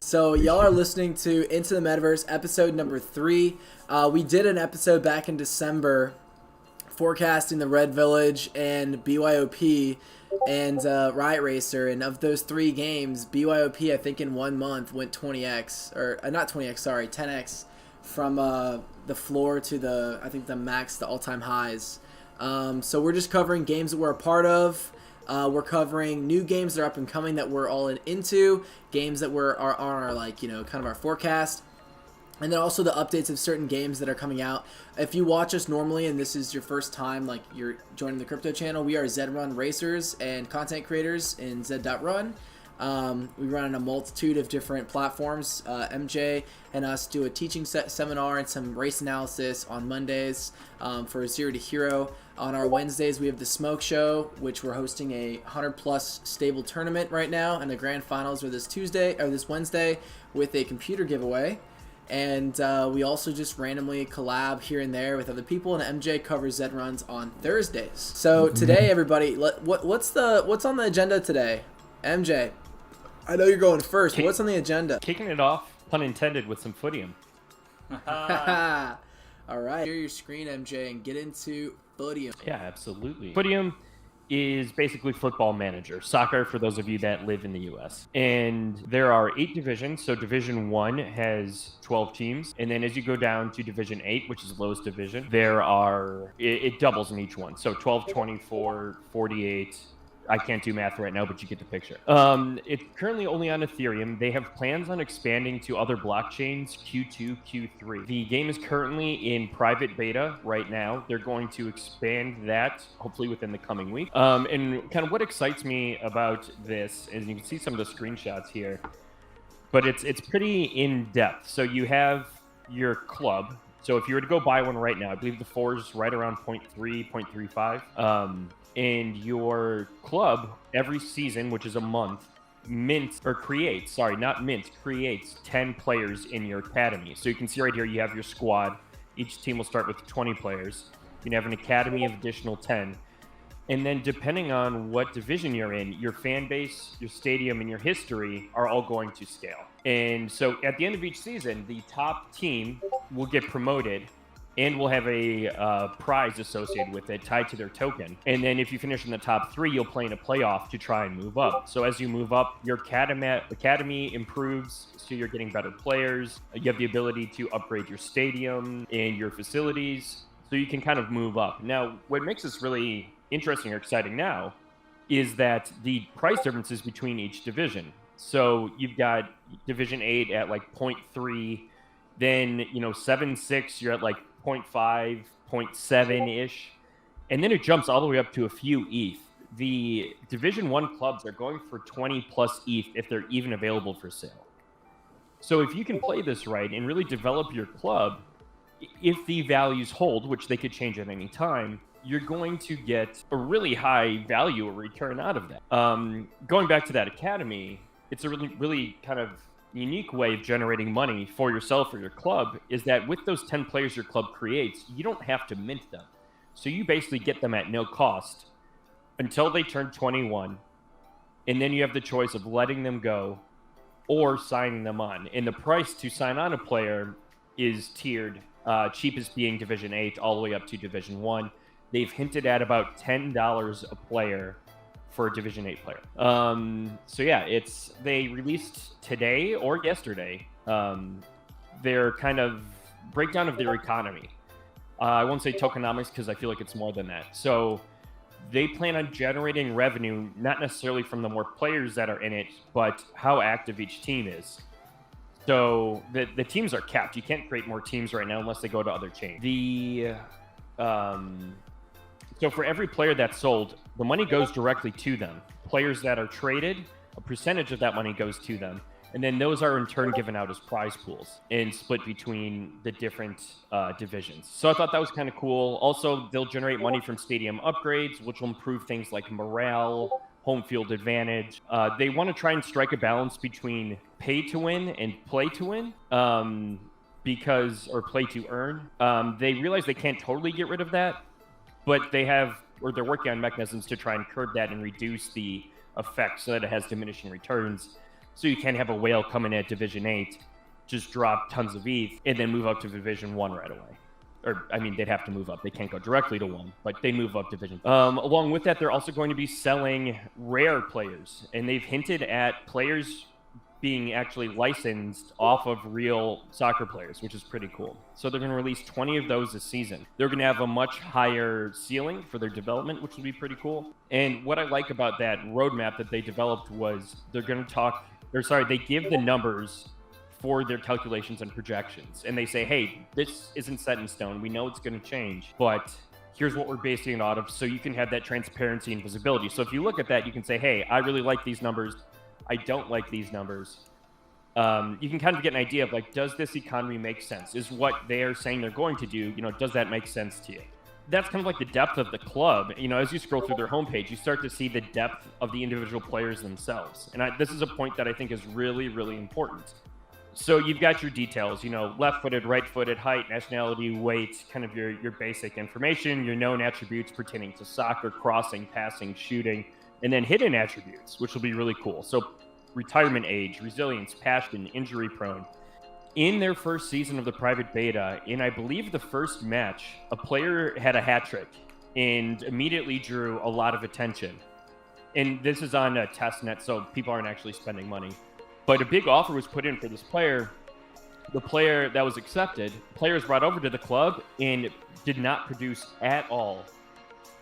So y'all are listening to Into the Metaverse episode number 3. We did an episode back in December forecasting the Red Village and BYOP and Riot Racer, and of those 3 games, BYOP I think in 1 month went 20x, or not 20x, sorry, 10x from the floor to the max, the all-time highs. So we're just covering games that we're a part of. We're covering new games that are up and coming that we're all into, games that are on our kind of our forecast, and then also the updates of certain games that are coming out. If you watch us normally and this is your first time, like you're joining the crypto channel, we are ZRun racers and content creators in Z.Run. We run on a multitude of different platforms. MJ and us do a teaching seminar and some race analysis on Mondays for Zero to Hero. On our Wednesdays, we have the Smoke Show, which we're hosting a 100-plus stable tournament right now, and the grand finals are this Wednesday with a computer giveaway. And we also just randomly collab here and there with other people, and MJ covers Zed Runs on Thursdays. So today, everybody, what's on the agenda today? MJ, I know you're going first. What's on the agenda? Kicking it off, pun intended, with some FOOTIUM. All right. Share your screen, MJ, and get into FOOTIUM. Yeah, absolutely. FOOTIUM is basically Football Manager, soccer for those of you that live in the U.S. And there are 8 divisions. So Division 1 has 12 teams. And then as you go down to Division 8, which is the lowest division, it doubles in each one. So 12, 24, 48. I can't do math right now, but you get the picture. It's currently only on Ethereum. They have plans on expanding to other blockchains Q2, Q3. The game is currently in private beta right now. They're going to expand that hopefully within the coming week. And kind of what excites me about this is you can see some of the screenshots here, but it's pretty in-depth. So you have your club. So if you were to go buy one right now, I believe the 4 is right around 0.3, 0.35. And your club, every season, which is a month, creates 10 players in your academy. So you can see right here, you have your squad. Each team will start with 20 players. You can have an academy of additional 10. And then depending on what division you're in, your fan base, your stadium, and your history are all going to scale. And so at the end of each season, the top team will get promoted and will have a prize associated with it tied to their token. And then if you finish in the top 3, you'll play in a playoff to try and move up. So as you move up, your academy improves, so you're getting better players. You have the ability to upgrade your stadium and your facilities, so you can kind of move up. Now, what makes this really interesting or exciting now is that the price differences between each division. So you've got Division 8 at like 0.3, then 7-6, you're at like 0.5, 0.7-ish, and then it jumps all the way up to a few ETH. The Division 1 clubs are going for 20 plus ETH if they're even available for sale. So if you can play this right and really develop your club, if the values hold, which they could change at any time, you're going to get a really high value or return out of that. Going back to that academy, it's a really kind of unique way of generating money for yourself or your club is that with those 10 players your club creates, you don't have to mint them. So you basically get them at no cost until they turn 21. And then you have the choice of letting them go or signing them on. And the price to sign on a player is tiered, cheapest being Division 8 all the way up to Division 1. They've hinted at about $10 a player for a Division 8 player. So yeah, they released today or yesterday their kind of breakdown of their economy. I won't say tokenomics because I feel like it's more than that. So they plan on generating revenue, not necessarily from the more players that are in it, but how active each team is. So the teams are capped. You can't create more teams right now unless they go to other chains. So for every player that's sold, the money goes directly to them. Players that are traded, a percentage of that money goes to them. And then those are in turn given out as prize pools and split between the different divisions. So I thought that was kind of cool. Also, they'll generate money from stadium upgrades, which will improve things like morale, home field advantage. They want to try and strike a balance between pay to win and play to win. Or play to earn. They realize they can't totally get rid of that, but they're working on mechanisms to try and curb that and reduce the effect so that it has diminishing returns. So you can't have a whale come in at Division 8, just drop tons of ETH, and then move up to Division 1 right away. Or, I mean, they'd have to move up. They can't go directly to 1, but they move up division. Along with that, they're also going to be selling rare players, and they've hinted at players being actually licensed off of real soccer players, which is pretty cool. So they're going to release 20 of those this season. They're going to have a much higher ceiling for their development, which will be pretty cool. And what I like about that roadmap that they developed was they give the numbers for their calculations and projections. And they say, hey, this isn't set in stone. We know it's going to change, but here's what we're basing it out of, so you can have that transparency and visibility. So if you look at that, you can say, hey, I really like these numbers. I don't like these numbers. You can kind of get an idea of, like, does this economy make sense? Is what they're saying they're going to do, does that make sense to you? That's kind of like the depth of the club. As you scroll through their homepage, you start to see the depth of the individual players themselves. And this is a point that I think is really, really important. So you've got your details, left-footed, right-footed, height, nationality, weight, kind of your basic information, your known attributes pertaining to soccer, crossing, passing, shooting, and then hidden attributes, which will be really cool. So retirement age, resilience, passion, injury prone. In their first season of the private beta, in I believe the first match, a player had a hat trick and immediately drew a lot of attention. And this is on a test net, so people aren't actually spending money. But a big offer was put in for this player. The player that was accepted, players brought over to the club and did not produce at all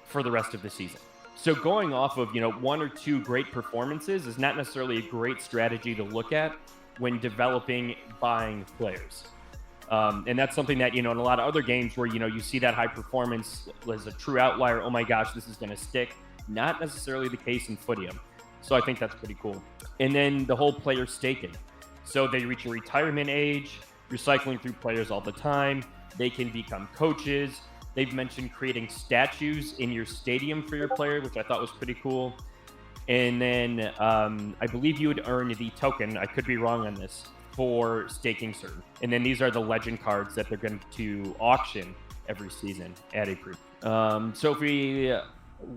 for the rest of the season. So going off of, 1 or 2 great performances is not necessarily a great strategy to look at when developing, buying players. And that's something that, in a lot of other games where, you see that high performance as a true outlier, oh my gosh, this is going to stick. Not necessarily the case in FOOTIUM. So I think that's pretty cool. And then the whole player staking. So they reach a retirement age, recycling through players all the time. They can become coaches. They've mentioned creating statues in your stadium for your player, which I thought was pretty cool. And then I believe you would earn the token, I could be wrong on this, for staking certain. And then these are the legend cards that they're going to auction every season at a premium. So if we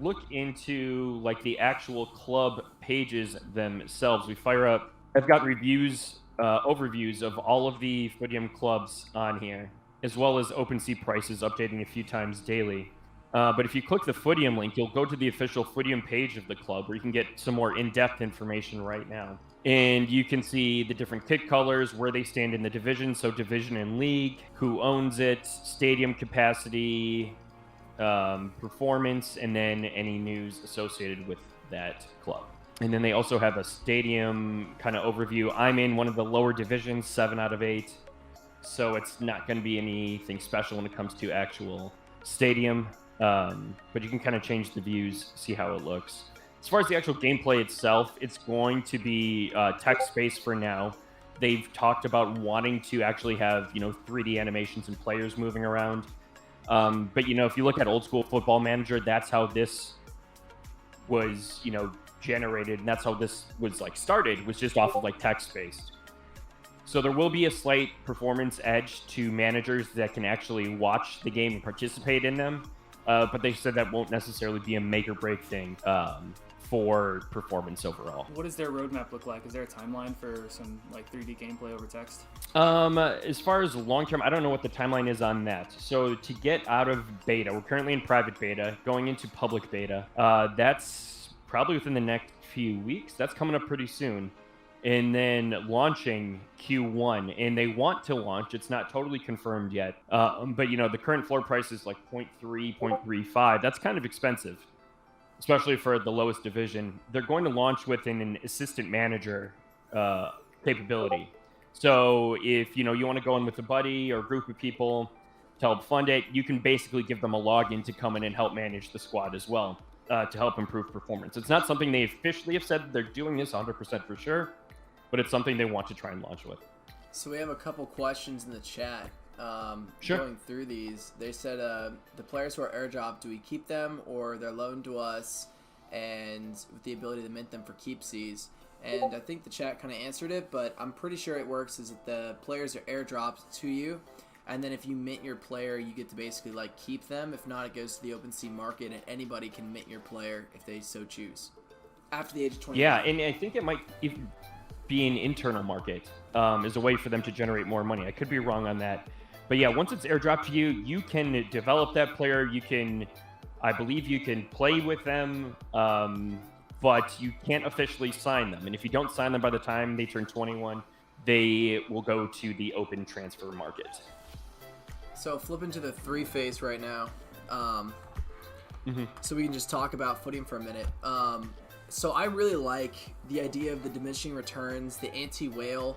look into like the actual club pages themselves, we fire up, I've got reviews, overviews of all of the FOOTIUM clubs on here, as well as OpenSea prices updating a few times daily. But if you click the FOOTIUM link, you'll go to the official FOOTIUM page of the club where you can get some more in-depth information right now. And you can see the different kit colors, where they stand in the division, so division and league, who owns it, stadium capacity, performance, and then any news associated with that club. And then they also have a stadium kind of overview. I'm in one of the lower divisions, 7 out of 8. So it's not going to be anything special when it comes to actual stadium. But you can kind of change the views, see how it looks. As far as the actual gameplay itself, it's going to be text-based for now. They've talked about wanting to actually have, 3D animations and players moving around. But, if you look at old school Football Manager, that's how this was, generated. And that's how this was started, was just off of text-based. So there will be a slight performance edge to managers that can actually watch the game and participate in them. But they said that won't necessarily be a make or break thing for performance overall. What does their roadmap look like? Is there a timeline for some 3D gameplay over text? As far as long term, I don't know what the timeline is on that. So to get out of beta, we're currently in private beta, going into public beta. That's probably within the next few weeks. That's coming up pretty soon. And then launching Q1, and they want to launch. It's not totally confirmed yet. But the current floor price is 0.3, 0.35. That's kind of expensive, especially for the lowest division. They're going to launch with an assistant manager capability. So if you want to go in with a buddy or a group of people to help fund it, you can basically give them a login to come in and help manage the squad as well, to help improve performance. It's not something they officially have said that they're doing this 100% for sure, but it's something they want to try and launch with. So we have a couple questions in the chat. Sure. Going through these, they said the players who are airdropped, do we keep them or they're loaned to us, and with the ability to mint them for keepsies? And I think the chat kind of answered it, but I'm pretty sure it works is that the players are airdropped to you, and then if you mint your player, you get to basically keep them. If not, it goes to the OpenSea market, and anybody can mint your player if they so choose after the age of 20. Yeah, and I think it might be an internal market, as a way for them to generate more money. I could be wrong on that. But yeah, once it's airdropped to you, you can develop that player. I believe you can play with them, but you can't officially sign them. And if you don't sign them by the time they turn 21, they will go to the open transfer market. So flipping to the 3-phase right now. So we can just talk about FOOTIUM for a minute. So I really like the idea of the diminishing returns, the anti-whale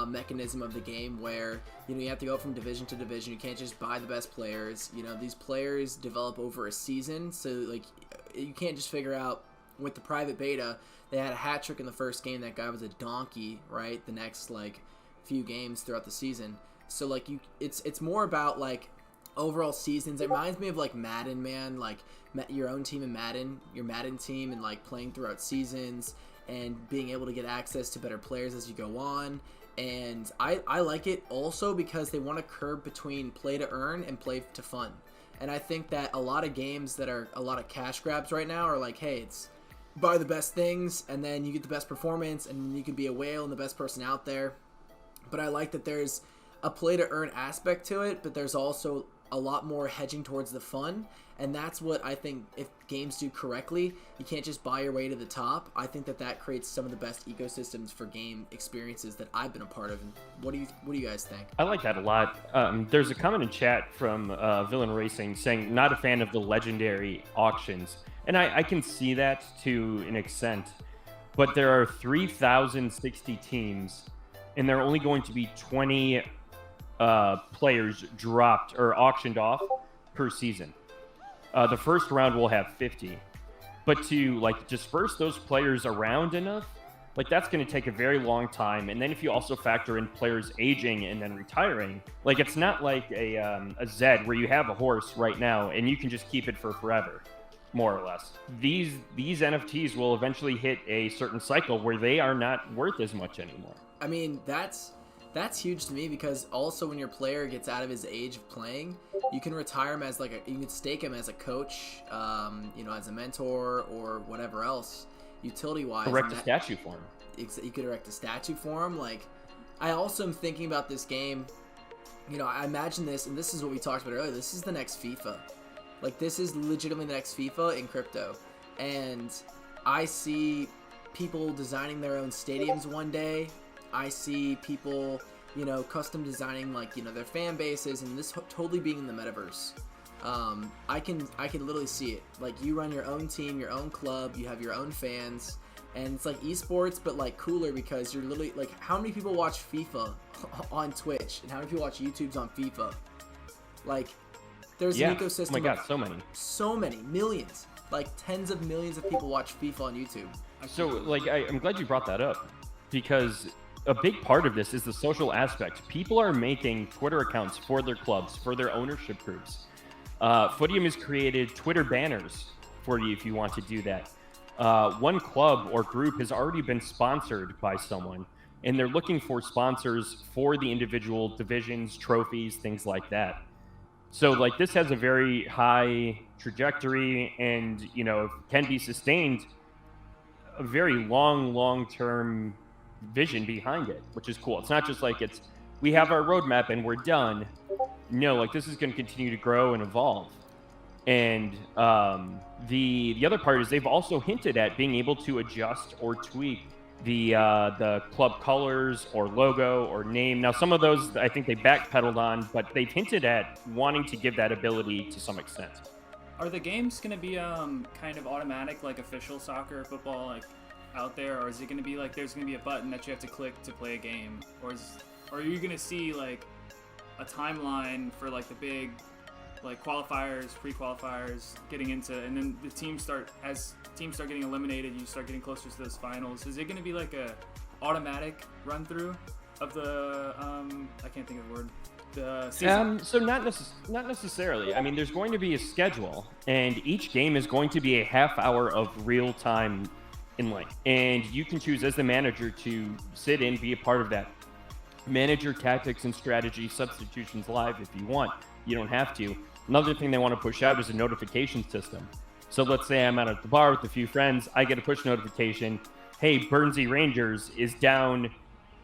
mechanism of the game, where you have to go from division to division. You can't just buy the best players. These players develop over a season, so like you can't just figure out. With the private beta, they had a hat trick in the first game. That guy was a donkey, right? The next few games throughout the season. So like it's more about like overall seasons. It reminds me of like Madden, man. Like your own team in Madden, your Madden team, and like playing throughout seasons and being able to get access to better players as you go on. And I like it also because they want to curb between play to earn and play to fun. And I think that a lot of games that are a lot of cash grabs right now are like, hey, it's buy the best things and then you get the best performance and you can be a whale and the best person out there. But I like that there's a play to earn aspect to it, but there's also a lot more hedging towards the fun. And that's what I think if games do correctly, you can't just buy your way to the top. I think that creates some of the best ecosystems for game experiences that I've been a part of. And what do you guys think? I like that a lot. There's a comment in chat from Villain Racing saying not a fan of the legendary auctions. And I can see that to an extent, but there are 3,060 teams, and there are only going to be 20 players dropped or auctioned off per season. The first round will have 50, but to disperse those players around enough, that's going to take a very long time. And then if you also factor in players aging and then retiring, it's not like a Zed where you have a horse right now and you can just keep it for forever. More or less. These NFTs will eventually hit a certain cycle where they are not worth as much anymore. I mean, that's huge to me because also when your player gets out of his age of playing, you can retire him as you can stake him as a coach, as a mentor or whatever else, utility-wise. Erect a statue for him. You could erect a statue for him. I also am thinking about this game. I imagine this, and this is what we talked about earlier. This is the next FIFA. This is legitimately the next FIFA in crypto. And I see people designing their own stadiums one day. I see people, custom designing, their fan bases, and this totally being in the metaverse. I can literally see it. You run your own team, your own club, you have your own fans, and it's like esports, but cooler because you're literally, how many people watch FIFA on Twitch, and how many people watch YouTubes on FIFA? There's an ecosystem. Oh my God, so many. So many. Millions. Tens of millions of people watch FIFA on YouTube. So, I'm glad you brought that up because a big part of this is the social aspect. People are making Twitter accounts for their clubs, for their ownership groups. FOOTIUM has created Twitter banners for you if you want to do that. One club or group has already been sponsored by someone, and they're looking for sponsors for the individual divisions, trophies, things like that. So this has a very high trajectory and, can be sustained, a very long-term vision behind it, which is cool. It's not just we have our roadmap and we're done. No, this is going to continue to grow and evolve. And the other part is they've also hinted at being able to adjust or tweak the club colors or logo or name. Now, some of those I think they backpedaled on, but they've hinted at wanting to give that ability to some extent. Are the games going to be kind of automatic, official soccer, football, out there, or is it going to be there's going to be a button that you have to click to play a game, or are you going to see a timeline for the big qualifiers, pre-qualifiers, getting into, and then the teams start getting eliminated, you start getting closer to those finals? Is it going to be a automatic run through of the I can't think of the word, the season? So not necessarily. I mean, there's going to be a schedule, and each game is going to be a half hour of real time in length, and you can choose as the manager to sit in, be a part of that, manage your tactics and strategy, substitutions live if you want. You don't have to. Another thing they want to push out is a notification system. So let's say I'm out at the bar with a few friends. I get a push notification. Hey, Burnsy Rangers is down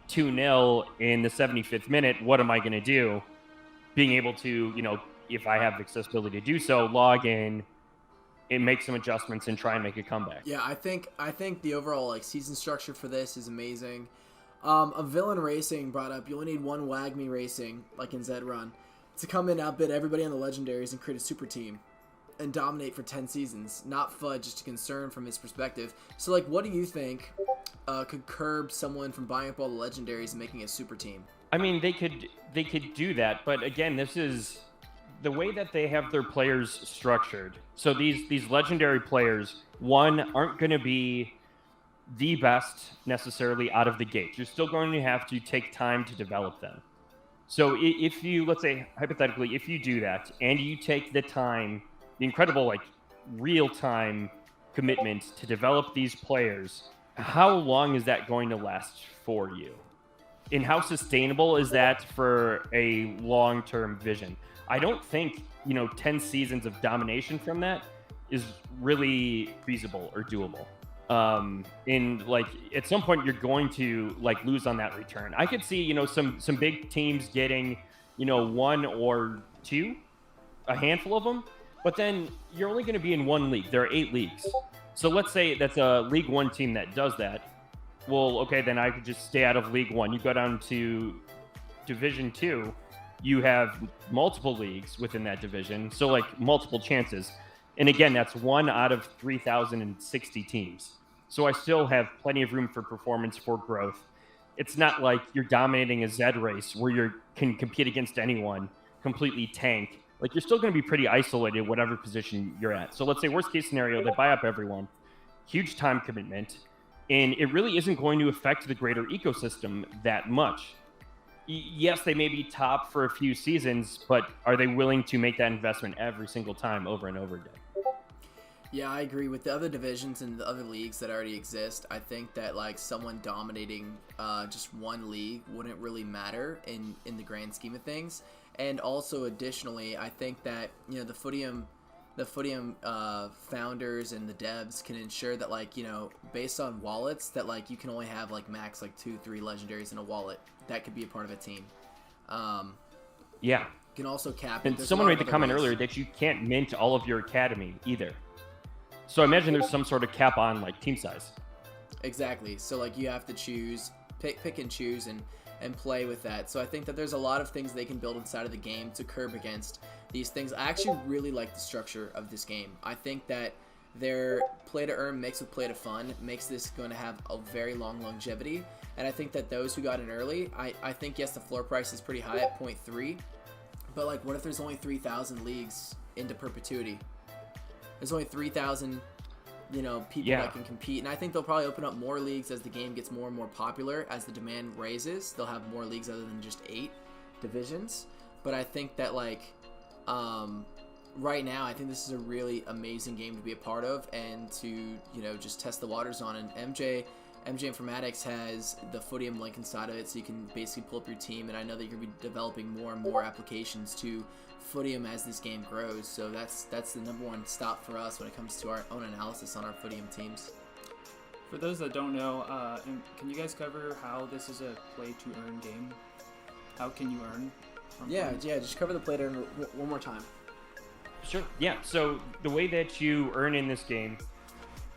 2-0 in the 75th minute. What am I going to do? Being able to, if I have accessibility to do so, log in and make some adjustments and try and make a comeback. Yeah, I think the overall like season structure for this is amazing. A Villain Racing brought up you only need one WAGMI Racing, like in Zed Run, to come in, outbid everybody on the legendaries and create a super team and dominate for 10 seasons. Not FUD, just a concern from his perspective. So, like, what do you think could curb someone from buying up all the legendaries and making a super team? I mean, they could do that, but again, this is the way that they have their players structured. So these legendary players, one, aren't going to be the best necessarily out of the gate. You're still going to have to take time to develop them. So if you, let's say, hypothetically, if you do that and you take the time, the incredible, like, real-time commitment to develop these players, how long is that going to last for you? And how sustainable is that for a long-term vision? I don't think, 10 seasons of domination from that is really feasible or doable. And like at some point you're going to like lose on that return. I could see, some big teams getting, one or two, a handful of them, but then you're only going to be in one league. There are 8 leagues. So let's say that's a League 1 team that does that. Well, okay, then I could just stay out of League 1. You go down to Division 2, you have multiple leagues within that division, so like multiple chances. And again, that's 1 out of 3,060 teams. So I still have plenty of room for performance, for growth. It's not like you're dominating a Zed race where you can compete against anyone, completely tank. Like, you're still going to be pretty isolated, whatever position you're at. So let's say worst case scenario, they buy up everyone, huge time commitment, and it really isn't going to affect the greater ecosystem that much. Yes, they may be top for a few seasons, but are they willing to make that investment every single time over and over again? Yeah, I agree with the other divisions and the other leagues that already exist. I think that like someone dominating just one league wouldn't really matter in the grand scheme of things. And also, additionally, I think that the FOOTIUM founders and the devs can ensure that based on wallets that you can only have max 2-3 legendaries in a wallet. That could be a part of a team. Yeah. You can also cap it. And There's someone a lot made of the other comment ways. earlier that you can't mint all of your academy either. So I imagine there's some sort of cap on team size. Exactly. So you have to choose, pick and choose, and play with that. So I think that there's a lot of things they can build inside of the game to curb against these things. I actually really like the structure of this game. I think that their play to earn mixed with play to fun makes this going to have a very long longevity. And I think that those who got in early, I think, yes, the floor price is pretty high at 0.3, but what if there's only 3,000 leagues into perpetuity? There's only 3,000, people that can compete. And I think they'll probably open up more leagues as the game gets more and more popular. As the demand raises, they'll have more leagues other than just 8 divisions. But I think that right now, I think this is a really amazing game to be a part of and to, just test the waters on. And MJ Informatics has the FOOTIUM link inside of it, so you can basically pull up your team. And I know that you're going to be developing more and more applications to FOOTIUM as this game grows. So that's the number one stop for us when it comes to our own analysis on our FOOTIUM teams. For those that don't know, can you guys cover how this is a play-to-earn game? How can you earn? Yeah, just cover the play to earn one more time. Sure. Yeah. So the way that you earn in this game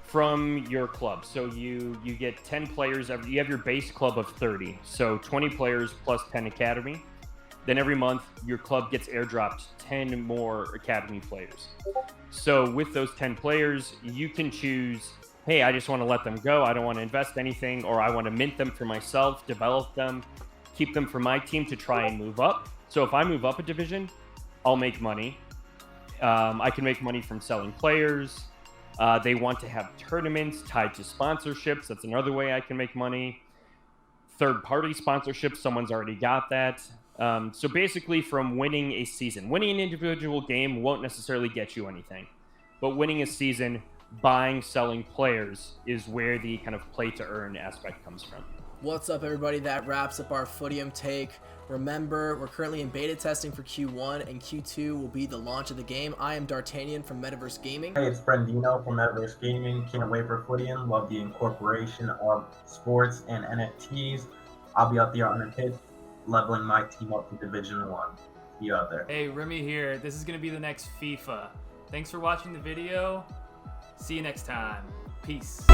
from your club, so you get 10 players. You have your base club of 30, so 20 players plus 10 academy. Then every month your club gets airdropped 10 more academy players. So with those 10 players, you can choose, hey, I just want to let them go. I don't want to invest anything, or I want to mint them for myself, develop them, keep them for my team to try and move up. So if I move up a division, I'll make money. I can make money from selling players. They want to have tournaments tied to sponsorships. That's another way I can make money. Third-party sponsorships, someone's already got that. So basically, from winning a season, winning an individual game won't necessarily get you anything. But winning a season, buying, selling players is where the kind of play-to-earn aspect comes from. What's up, everybody? That wraps up our FOOTIUM take. Remember, we're currently in beta testing for Q1, and Q2 will be the launch of the game. I am D'Artagnan from MetaVerse Gaming. Hey, it's Brendino from MetaVerse Gaming. Can't wait for FOOTIUM. Love the incorporation of sports and NFTs. I'll be out there on the pitch, leveling my team up to Division 1. See you out there. Hey, Remy here. This is going to be the next FIFA. Thanks for watching the video. See you next time. Peace.